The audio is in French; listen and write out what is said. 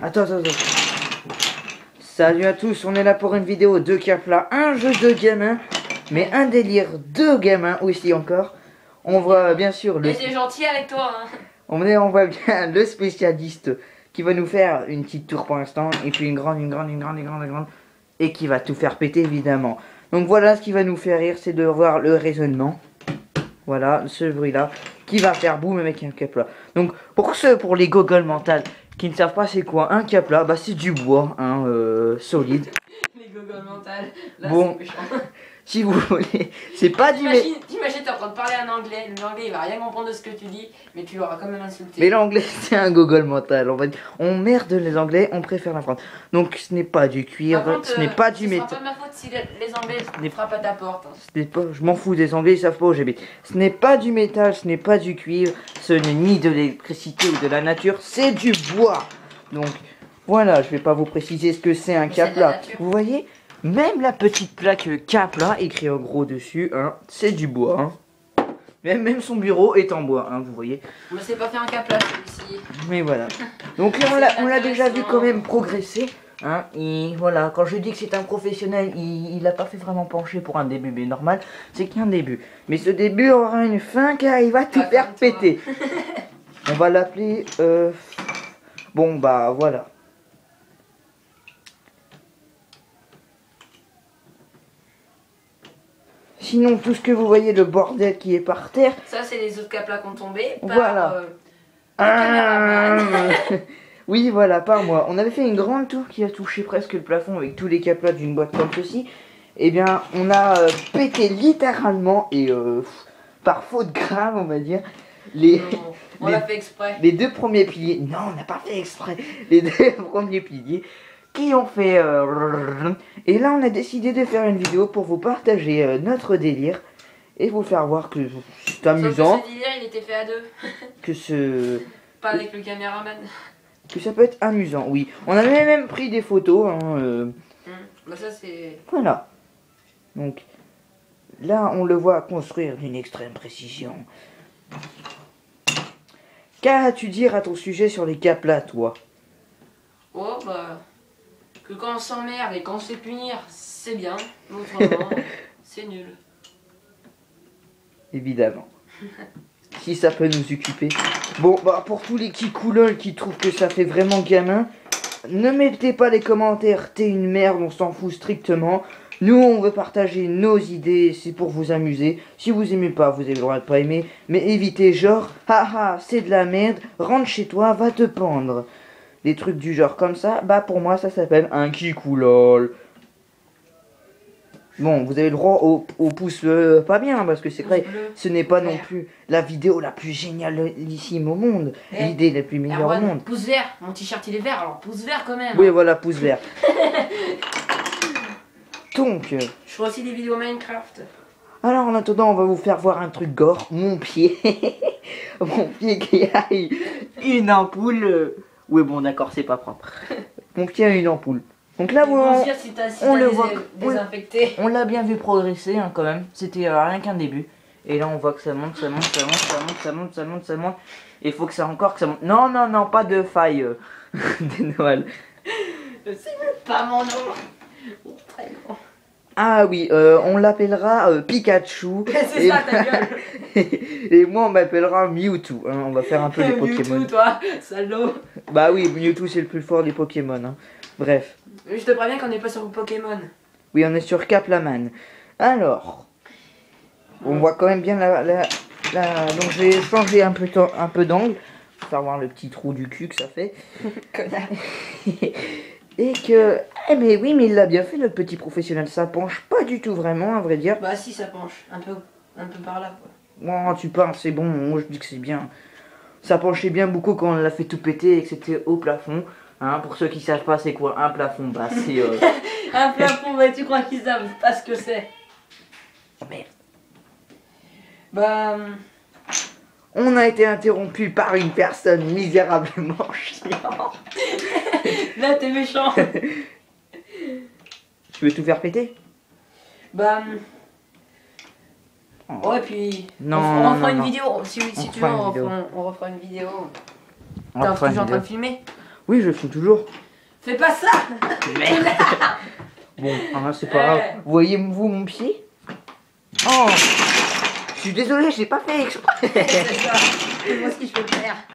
Attends. Salut à tous, on est là pour une vidéo de Capla, un jeu de gamin, mais un délire de gamin aussi encore. On voit bien sûr le... C'est gentil avec toi hein. On voit bien le spécialiste qui va nous faire une petite tour pour l'instant, et puis une grande, et qui va tout faire péter évidemment. Donc voilà, ce qui va nous faire rire, c'est de voir le raisonnement. Voilà, ce bruit-là, qui va faire boum avec un Capla. Donc pour les gogoles mentales qui ne savent pas c'est quoi un Capla, bah c'est du bois, hein, solide. Les gogoles mentales, là bon, c'est méchant. Si vous voulez, c'est pas du... T'imagines, t'es en train de parler un anglais, l'anglais il va rien comprendre de ce que tu dis, mais tu l'auras quand même insulté. Mais l'anglais c'est un gogol mental, on merde les anglais, on préfère la France. Donc ce n'est pas du cuir, ce n'est pas du métal. Ce sera pas ma faute si les anglais ne frappent à ta porte. Hein. Je m'en fous des anglais, ils savent pas où j'habite. Ce n'est pas du métal, ce n'est pas du cuir, ce n'est ni de l'électricité ou de la nature, c'est du bois. Donc voilà, je vais pas vous préciser ce que c'est un Capla. Vous voyez, même la petite plaque Capla écrit en gros dessus, hein, c'est du bois. Hein. Même son bureau est en bois, hein, vous voyez. Mais c'est pas fait un Capla celui-ci. Mais voilà. Donc là on l'a déjà vu quand même progresser. Hein, et voilà, quand je dis que c'est un professionnel, il a pas fait vraiment pencher pour un début, mais normal, c'est qu'un début. Mais ce début aura une fin car il va tout faire péter. On va l'appeler... Bon bah voilà. Sinon tout ce que vous voyez, le bordel qui est par terre... Ça c'est les autres Caplas qui ont tombé par voilà. Oui, voilà, par moi. On avait fait une grande tour qui a touché presque le plafond avec tous les Caplas d'une boîte comme ceci. Eh bien, on a pété littéralement, et par faute grave, on va dire, on l'a fait exprès. Les deux premiers piliers. Non, on n'a pas fait exprès. Les deux premiers piliers qui ont fait... et là, on a décidé de faire une vidéo pour vous partager notre délire et vous faire voir que c'est amusant. Sauf que ce délire, il était fait à deux. Que ce... Pas avec le caméraman. Que ça peut être amusant, oui. On avait même pris des photos. Hein, Bah ça c'est... Voilà. Donc, là, on le voit construire d'une extrême précision. Qu'as-tu dire à ton sujet sur les Caplas, toi? Oh, bah... Que quand on s'emmerde et qu'on se fait punir, c'est bien. Autrement, c'est nul. Évidemment. Si ça peut nous occuper. Bon, bah, pour tous les petits couleurs qui trouvent que ça fait vraiment gamin, ne mettez pas les commentaires, t'es une merde, on s'en fout strictement. Nous, on veut partager nos idées, c'est pour vous amuser. Si vous aimez pas, vous avez le droit de pas aimer. Mais évitez genre, haha, c'est de la merde, rentre chez toi, va te pendre. Des trucs du genre comme ça, bah pour moi, ça s'appelle un kikoulol. Bon, vous avez le droit au pouce pas bien, parce que c'est vrai, ce n'est pas non plus la vidéo la plus génialissime au monde. L'idée la plus meilleure au monde. Pouce vert, mon t-shirt il est vert, alors pouce vert quand même. Oui, voilà, pouce vert. Donc... je ferai aussi des vidéos Minecraft. Alors en attendant, on va vous faire voir un truc gore. Mon pied. Mon pied qui a une ampoule. Oui, bon, d'accord, c'est pas propre. Mon pied a une ampoule. Donc là, on le voit, on l'a bien vu progresser hein, quand même. C'était rien qu'un début. Et là, on voit que ça monte. Et il faut que ça encore que ça monte. Non, non, non, pas de faille de Noël. Je sais même pas mon nom. Très grand. Ah oui, on l'appellera Pikachu. C'est ça ta gueule. Et moi, on m'appellera Mewtwo. Hein. On va faire un peu les Pokémon. Mewtwo, toi, salaud. Bah oui, Mewtwo, c'est le plus fort des Pokémon. Hein. Bref. Je te préviens qu'on n'est pas sur Pokémon. Oui, on est sur Caplaman. Alors, on voit quand même bien donc j'ai changé un peu d'angle pour faire voir le petit trou du cul que ça fait. Connard. Et que... Eh mais oui, mais il l'a bien fait, notre petit professionnel. Ça penche pas du tout vraiment, à vrai dire. Bah si, ça penche. Un peu par là, quoi. Bon, tu penses, c'est bon. Moi, je dis que c'est bien. Ça penchait bien beaucoup quand on l'a fait tout péter et que c'était au plafond. Hein, pour ceux qui savent pas c'est quoi un plafond, bah c'est... un plafond, bah tu crois qu'ils savent pas ce que c'est. Oh merde. Bah... On a été interrompu par une personne misérablement chiante. Là t'es méchant. Tu veux tout faire péter? Bah... Oh. Ouais, puis... Non, on refera une vidéo. Si tu veux, on refera une vidéo. On T'es toujours en train de filmer? Oui, je fume toujours. Fais pas ça. Merde. Bon, hein, c'est pas grave. Voyez-vous mon pied? Oh, je suis désolé, j'ai pas fait exprès. C'est ça. C'est moi ce que je peux faire.